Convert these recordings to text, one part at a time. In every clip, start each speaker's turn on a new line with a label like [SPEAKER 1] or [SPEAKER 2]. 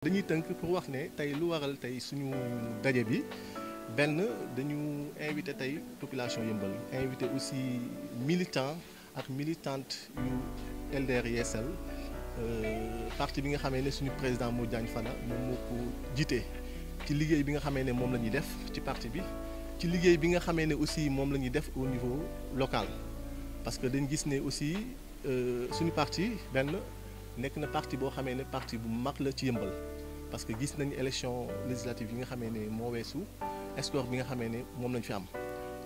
[SPEAKER 1] dañuy tënk pour wax ne tey lu waral tey suñu daje bi benn dañu invité tey population Yeumbeul invité aussi militants ak militantes yu LDR Yeesal parti bi nga xamee ne suñu président Modou Diagne Fada moom moo ko jiite ci liggéey bi nga xamee ne moom la ñuy def ci parti bi ci liggéey bi nga xamee ne aussi moom la ñuy def au niveau local parce que dañ gis ne aussi suñu parti benn nekk na parti boo xamee ne parti bu mag la ci Yeumbeul parce que gis nañu élection législative yi nga xamee ne moo weesu score bi nga xamee ne moom lañ fi am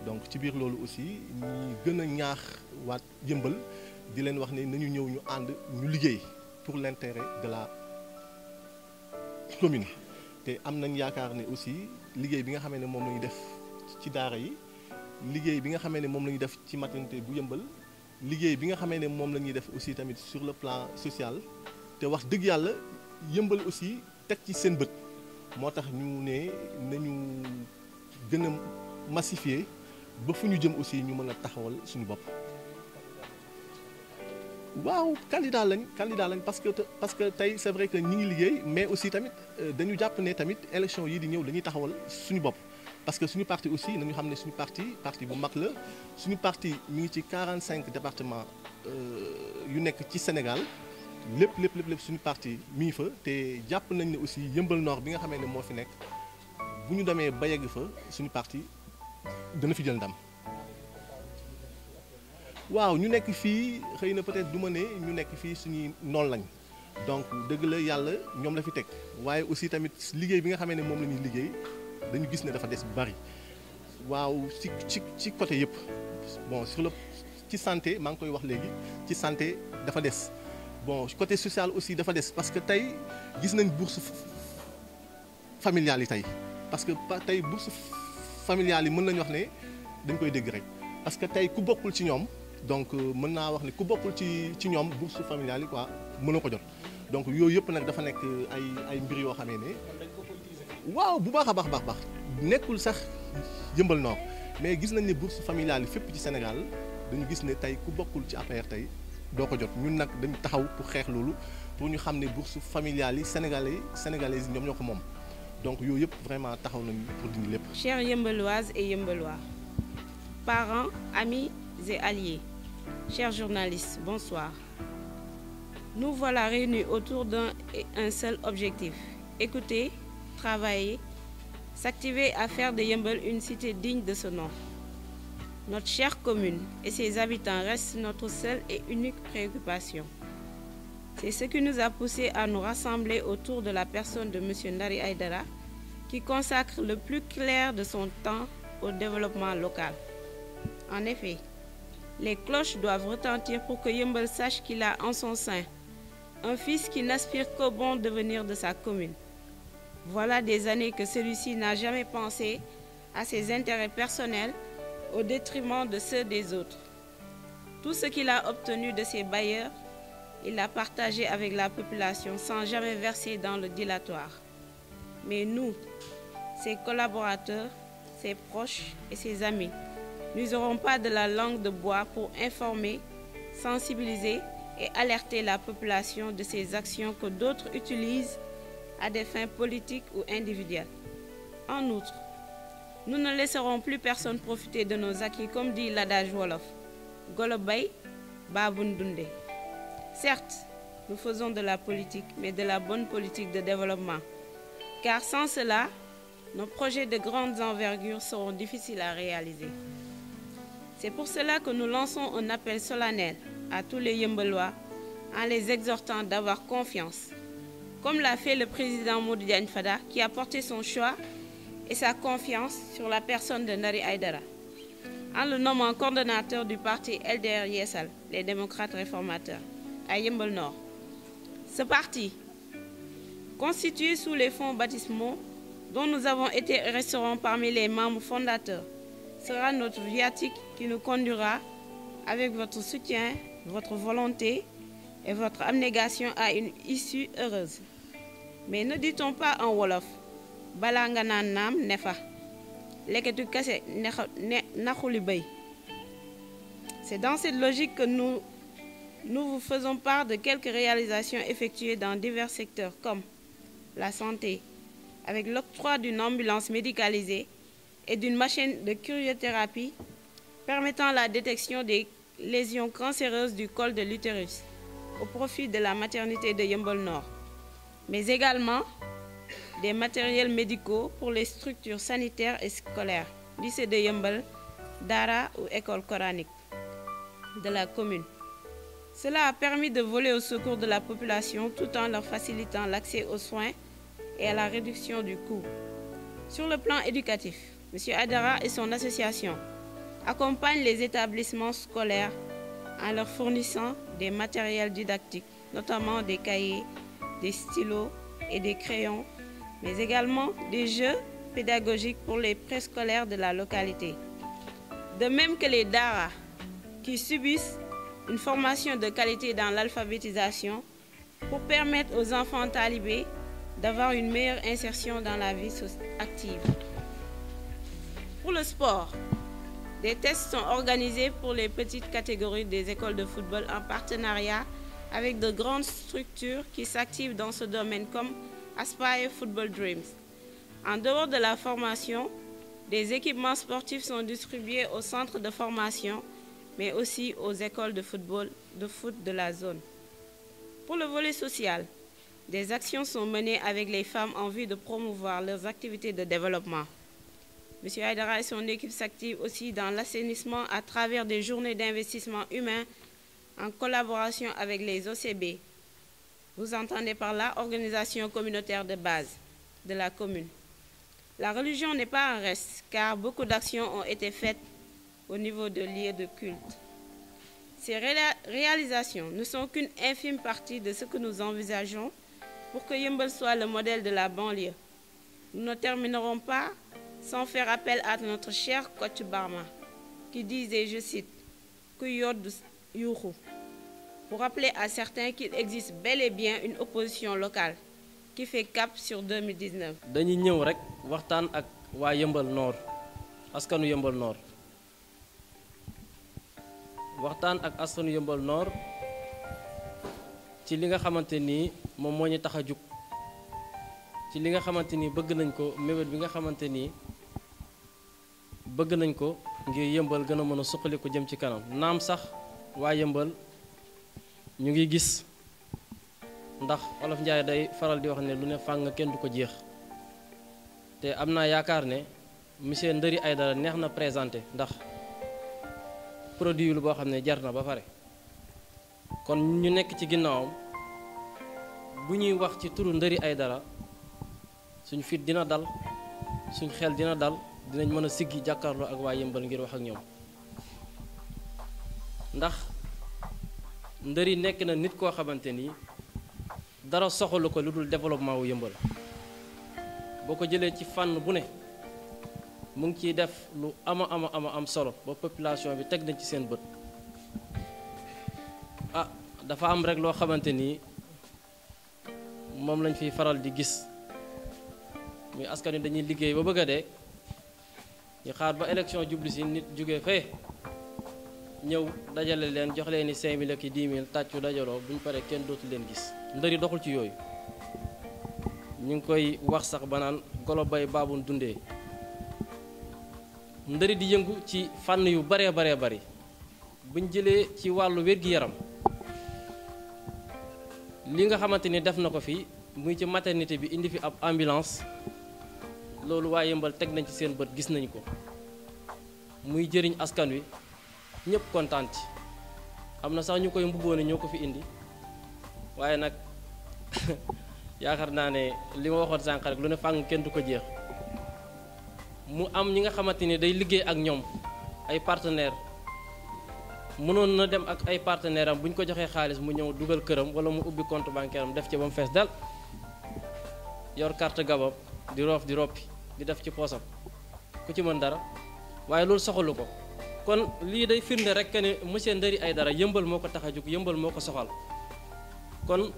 [SPEAKER 1] donc ci biir loolu aussi ñi gën a ñaax waat Yeumbeul di leen wax ne nañu ñëw ñu ànd ñu liggéey pour l'intérêt de la commune te am nañ yaakaar ne aussi liggéey bi nga xamee ne moom la ñuy def ci daara yi liggéey bi nga xamee ne moom la ñuy def ci maternité bu Yeumbeul liggéey bi nga xamee ne moom la ñuy def aussi tamit sur le plan social te wax dëgg yàlla Yeumbeul aussi teg ci seen bët moo tax ñu ne nañu gën a massifier ba fu ñu jëm aussi ñu mën a taxawal suñu bopp. waaw candidat lañ parce que tey c'est vrai que ñi ngi liggéey mais aussi tamit dañu jàpp ne tamit élection yi di ñëw dañuy taxawal suñu bopp parce que suñu parti aussi nañu xam ne suñu parti bu mag la suñu parti mi ngi ci 45 départements yu nekk ci Sénégal lépp suñu parti mi ngi fa te jàpp nañ ne aussi Yeumbeul Nord bi nga xamee ne moo fi nekk bu ñu demee ba yegg fa suñu parti dana fi jël ndam. waaw ñu nekk fii xëy na peut-être du ma ne ñu nekk fii suñuy noonu lañ donc dëgg la yàlla ñoom la fi teg waaye aussi tamit liggéey bi nga xamee ne moom la ñuy liggéey dañu gis ne dafa des bu bari waaw ci côté yëpp bon ci santé maa ngi koy wax léegi ci santé dafa des bon côté social aussi dafa des parce que tey gis nañ bourse familiale yi tey parce que tey bourse familiale yi mën nañu wax ne dañ koy dégg rek parce que tey ku bokkul ci ñoom donc mën naa wax ne ku bokkul ci ñoom bourse familiale yi quoi mënoo ko jot donc yooyu yëpp nag dafa nekk ay mbir yoo xamee ne waaw bu baax a baax nekkul sax Yeumbeul Nord mais gis nañ ne bourse familiale yi fépp ci Sénégal dañu gis ne tey ku bokkul ci APR tey doo ko jot ñun nag dañu taxaw pour xeex loolu pour ñu xam ne bourse familiale yi sénégalais yi ñoom ñoo ko moom donc yooyu yëpp vraiment taxaw nañu pour dindi lépp.
[SPEAKER 2] Chers Yeumbeulloises et Yeumbeullois, parents, amis et alliés, chers journalistes, bonsoir. Nous voilà réunis autour d'un seul objectif: écouter, travailler, s'activer à faire de Yeumbeul une cité digne de ce nom. Notre chère commune et ses habitants restent notre seule et unique préoccupation. C'est ce qui nous a poussés à nous rassembler autour de la personne de M. Ndari Aïdara, qui consacre le plus clair de son temps au développement local. En effet, les cloches doivent retentir pour que Yeumbeul sache qu'il a en son sein un fils qui n'aspire qu'au bon devenir de sa commune. Voilà des années que celui-ci n'a jamais pensé à ses intérêts personnels au détriment de ceux des autres. Tout ce qu'il a obtenu de ses bailleurs, il l'a partagé avec la population sans jamais verser dans le dilatoire. Mais nous, ses collaborateurs, ses proches et ses amis, n'useront pas de la langue de bois pour informer, sensibiliser et alerter la population de ces actions que d'autres utilisent à des fins politiques ou individuelles. En outre, nous ne laisserons plus personne profiter de nos acquis, comme dit l'adage Wolof, Golo Bay, Baboun Dunde. Certes, nous faisons de la politique, mais de la bonne politique de développement. Car sans cela, nos projets de grandes envergures seront difficiles à réaliser. C'est pour cela que nous lançons un appel solennel à tous les Yeumbeullois en les exhortant d'avoir confiance, comme l'a fait le président Modou Diagne Fada, qui a porté son choix et sa confiance sur la personne de Ndari Aïdara, en le nommant coordonnateur du parti LDR Yeesal, les démocrates réformateurs, à Yeumbeul Nord. Ce parti, constitué sous les fonds baptismaux dont nous avons été et resterons parmi les membres fondateurs, sera notre viatique qui nous conduira, avec votre soutien, votre volonté et votre abnégation, à une issue heureuse. Mais ne dit-on pas en Wolof, Balanga Nam Nefa, Leketu Kase Nakhuli Bay. C'est dans cette logique que nous vous faisons part de quelques réalisations effectuées dans divers secteurs comme la santé avec l'octroi d'une ambulance médicalisée et d'une machine de cryothérapie permettant la détection des lésions cancéreuses du col de l'utérus au profit de la maternité de Yeumbeul Nord, mais également des matériels médicaux pour les structures sanitaires et scolaires, lycée de Yeumbeul, Dara ou école coranique de la commune. Cela a permis de voler au secours de la population tout en leur facilitant l'accès aux soins et à la réduction du coût. Sur le plan éducatif, M. Aidara et son association accompagnent les établissements scolaires en leur fournissant des matériels didactiques, notamment des cahiers, des stylos et des crayons, mais également des jeux pédagogiques pour les préscolaires de la localité. De même que les Dara, qui subissent une formation de qualité dans l'alphabétisation pour permettre aux enfants talibés d'avoir une meilleure insertion dans la vie active. Pour le sport, des tests sont organisés pour les petites catégories des écoles de football en partenariat avec de grandes structures qui s'activent dans ce domaine comme Aspire Football Dreams. En dehors de la formation, des équipements sportifs sont distribués aux centres de formation, mais aussi aux écoles de foot de la zone. Pour le volet social, des actions sont menées avec les femmes en vue de promouvoir leurs activités de développement. M. Aidara et son équipe s'activent aussi dans l'assainissement à travers des journées d'investissement humain en collaboration avec les OCB. Vous entendez par là organisation communautaire de base de la commune. La religion n'est pas en reste car beaucoup d'actions ont été faites au niveau de lieux de culte. Ces réalisations ne sont qu'une infime partie de ce que nous envisageons pour que Yeumbeul soit le modèle de la banlieue. Nous ne terminerons pas sans faire appel à notre cher Kocc Barma, qui disait, je cite, « Kuyodd yuuxu » pour rappeler à certains qu'il existe bel et bien une opposition locale qui fait cap sur 2019.
[SPEAKER 3] dañuy ñëw rek waxtaan ak waa Yeumbeul Nord askanu Yeumbeul Nord waxtaan ak askanu Yeumbeul Nord ci li nga xamante ni moom moo ñu tax a jug ci li nga xamante ni bëgg nañ ko mébét bi nga xamante ni bëgg nañ ko ngir Yeumbeul gën a mën a suqali ko jëm ci kanam naam sax waa Yeumbeul ñu ngi gis ndax Olof Njaay day faral di wax ne lu ne fàng kenn du ko jeex te am naa yaakaar ne monsieur Ndëri Aidara neex na présenté ndax produit lu boo xam ne jar na ba pare kon ñu nekk ci ginnaawam bu ñuy wax ci turu Ndëri Aidara suñ fit dina dal suñ xel dina dal dinañ mën a siggi jàkkaarloo ak waa Yeumbeul ngir wax ak ñoom ndax Ndëri nekk na nit koo xamante ni dara soxalu ko lu dul développement wu Yeumbeul boo ko jëlee ci fànn bu ne mu ngi ciy def lu am solo ba population bi teg nañ ci seen bët ah dafa am rek loo xamante ni moom lañ fiy faral di gis muy askan wi dañuy liggéey ba bëgg a dee ñu xaar ba élection jublu si nit jóge fee ñëw dajale leen jox leen ni 5000 ak 10 000 tàccu dajaloo bu ñu paree kenn dootu leen gis Ndëri doxul ci yooyu ñu ngi koy wax sax ba naan golo bay baabun dundee Ndëri di yëngu ci fànn yu baree bari buñ jëlee ci wàllu wér-gi-yaram li nga xamante ni def na ko fi muy ci maternité bi indi fi ab ambulance loolu waa Yeumbeul teg nañ ci seen bët gis nañ ko muy jëriñ askan wi ñëpp kontaan ci am na sax ñu koy mbubboone ñoo ko fi indi waaye nag yaakaar naa ne li ma waxoon sànq rek lu ne fàng kenn du ko jeex mu am ñi nga xamante ni day liggéey ak ñoom ay partenaires mënoon na dem ak ay partenaires am bu ñu ko joxee xaalis mu ñëw dugal këram wala mu ubbi compte bancaire am def ci ba mu fees dal yor carte gabam di roof di roppi di def ci poosam ku ci mën dara waaye loolu soxalu ko kon lii day firnde rek que ne monsieur Ndëri Aidara Yeumbeul moo ko tax a jóg Yeumbeul moo ko soxal kon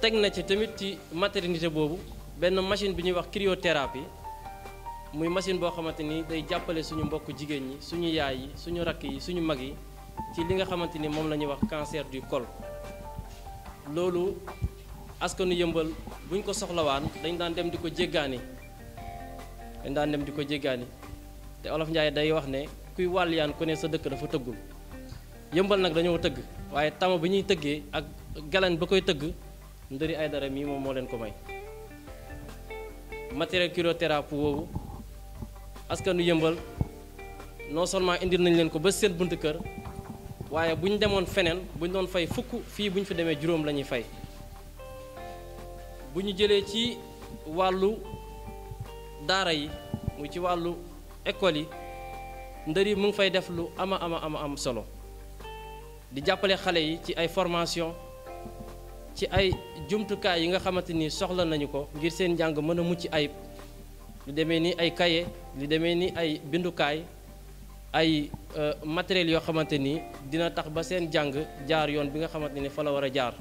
[SPEAKER 3] teg na ci tamit ci maternité boobu benn machine bi ñuy wax cryothérapie muy machine boo xamante ni day jàppale suñu mbokk jigéen ñi suñu yaay yi suñu rakk yi suñu mag yi ci li nga xamante ni moom la ñuy wax cancer du col loolu askanu yëmbal buñ ko soxlawaan dañ daan dem di ko jéggaani te Olof Njaay day wax ne kuy wàlliyaan ku ne sa dëkk dafa tëggul yëmbal nag dañoo tëgg waaye tama bi ñuy tëggee ak galan ba koy tëgg Ndëri Aidara mii moom moo leen ko may matériel cryothérapie woowu askanu yëmbal non seulement indil nañ leen ko ba seen buntu kër waaye bu ñu demoon feneen bu ñu doon fay fukk fii bu ñu fi demee juróom la ñuy fay bu ñu jëlee ci wàllu daara yi muy ci wàllu école yi Ndëri mu ngi fay def lu am solo di jàppale xale yi ci ay formation ci ay jumtukaay yi nga xamante ni soxla nañu ko ngir seen njàng mën a mucc ayib lu demee ni ay cahier lu demee ni ay bindukaay ay matériels yoo xamante ni dina tax ba seen jàng jaar yoon bi nga xamante ni fa la war a jaar